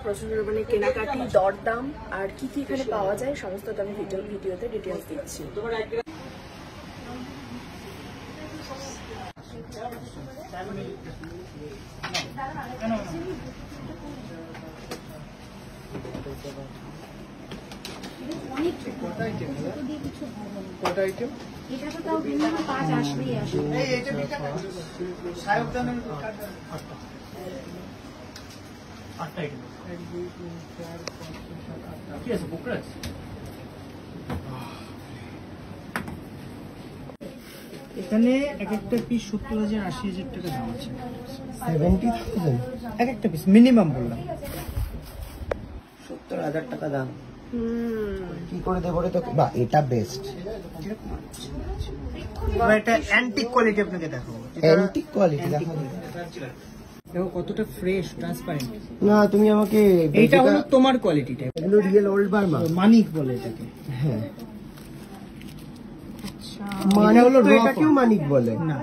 প্রচুর মানে কেনাকাটি, দরদাম আর কি কি এখানে পাওয়া যায় সমস্তটা আমি ভিডিওতে ডিটেলস দিচ্ছি। এখানে এক একটা পিস 70,000 80,000 টাকা দাম আছে। 70,000 এক একটা পিস মিনিমাম বললাম। 70,000 টাকা দাম। কি করে দেবো রে তোকে? বা এটা বেস্ট। এটা অ্যান্টিক কোয়ালিটি আপনাকে দেখাবো। অ্যান্টিক কোয়ালিটি দেখাবো। দেখো কতটা ফ্রেশ ট্রান্সপারেন্ট। না তুমি আমাকে এইটা হলো তোমার কোয়ালিটিটা। এগুলো রিয়েল ওল্ড বার্মা। মানিক বলে এটাকে। হ্যাঁ। মানিক হলো এটাকেও মানিক বলে না,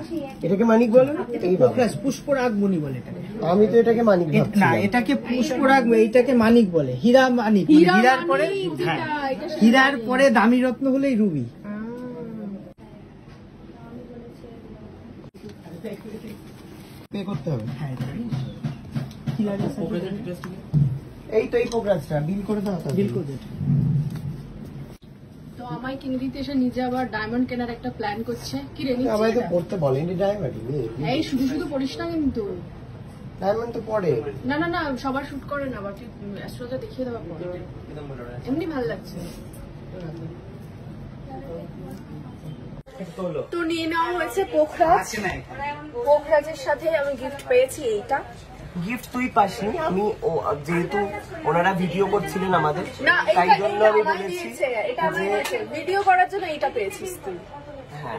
এটাকে মানিক বলে না, এই পোকরাজ পুষ্পরাগমণি বলে এটাকে। আমি তো এটাকে মানিক ভাবছি। না, এটাকে পুষ্পরাগ, এইটাকে মানিক বলে। হীরা মানিক, হীরার পরে হীরার পরে দামি রত্ন হলেই রুবি। পে করতে হবে। হ্যাঁ, এই তো এই পোকরাজটা বিল করে দাও। বিল করে দে। তো আমায় কিনে দিতে এসে নিজে আবার ডায়মন্ড কেনার একটা প্ল্যান করছে। কি রে নিচ্ছিস? আমায় তো পড়তে বলেনি ডায়মন্ড। এই শুধু শুধু পড়িস না কিন্তু। ডায়মন্ড তো পড়ে। না না না, সবার শুট করে না, বাকি অ্যাস্ট্রোলজার দেখিয়ে দেওয়া পড়ে। এমনি ভালো লাগছে। তো নিয়ে নেওয়া হয়েছে পোখরাজ। পোখরাজের সাথে আমি গিফট পেয়েছি এইটা। গিফট তুই পাসনি, আমি যেহেতু ওনারা ভিডিও করছিলেন আমাদের, না, তাই জন্য আমি বলেছি এটা আমার কাছে ভিডিও করার জন্য এটা পেয়েছিস তুই। হ্যাঁ,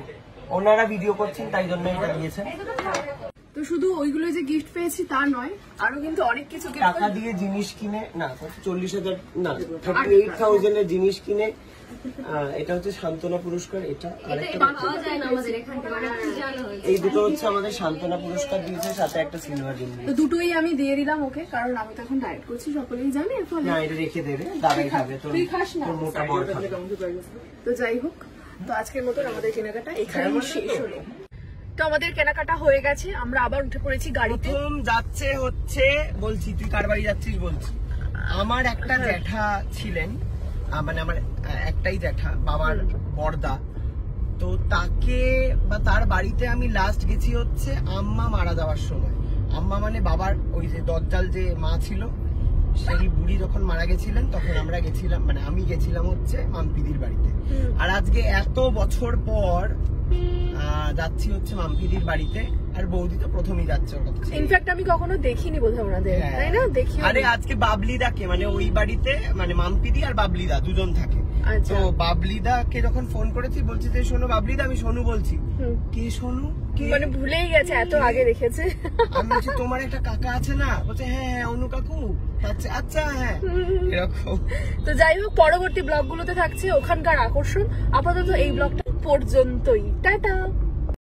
ওনারা ভিডিও করছেন তাই জন্য এটা দিয়েছেন। তো শুধু ওইগুলো যে গিফট পেয়েছি তা নয়, আরো কিন্তু অনেক কিছু টাকা দিয়ে জিনিস কিনে, না 40,000 না 38,000 এর জিনিস কিনে। এটা হচ্ছে সান্ত্বনা পুরস্কার। এটা এই দুটো হচ্ছে আমাদের সান্ত্বনা পুরস্কার দিয়েছে, সাথে একটা সিলভার রিং। তো দুটোই আমি দিয়ে দিলাম ওকে, কারণ আমি তো এখন ডায়েট করছি, সকলেই জানে। না, এটা রেখে দেবে, দাদাই খাবে। তো তুই খাস না, মোটা বড় খাবে। তো যাই হোক, তো আজকের মতন আমাদের কেনাকাটা এখানেই শেষ হলো। তো আমাদের কেনাকাটা হয়ে গেছে, আমরা আবার উঠে পড়েছি গাড়িতে। প্রথম যাচ্ছে হচ্ছে, বলছি তুই কার বাড়ি যাচ্ছিস বলছি। আমার একটা জ্যাঠা ছিলেন, মানে আমার একটাই জ্যাঠা, বাবার বড়দা। তো তাকে বা তার বাড়িতে আমি লাস্ট গেছি হচ্ছে আম্মা মারা যাওয়ার সময়। আম্মা মানে বাবার ওই যে দজ্জাল যে মা ছিল, সেই বুড়ি যখন মারা গেছিলেন তখন আমরা গেছিলাম, মানে আমি গেছিলাম হচ্ছে মাম্পিদির বাড়িতে। আর আজকে এত বছর পর যাচ্ছি হচ্ছে মাম্পিদির বাড়িতে। আর বৌদি তো প্রথমেই যাচ্ছে ওর কাছে। ইনফ্যাক্ট আমি কখনো দেখিনি বোধহয় ওনাদের, তাই না? দেখি। আরে আজকে বাবলিদাকে, মানে ওই বাড়িতে মানে মাম্পিদি আর বাবলিদা দুজন থাকে। তো বাবলিদাকে যখন ফোন করেছি, বলছি যে শোনো বাবলিদা, আমি সোনু বলছি। কে সোনু? মানে ভুলেই গেছে, এত আগে দেখেছে। আমি বলছি তোমার একটা কাকা আছে না? বলছে হ্যাঁ হ্যাঁ অনু কাকু। আচ্ছা হ্যাঁ, এরকম। তো যাই হোক, পরবর্তী ব্লগগুলোতে থাকছে ওখানকার আকর্ষণ। আপাতত এই ব্লগটা পর্যন্তই, টাটা।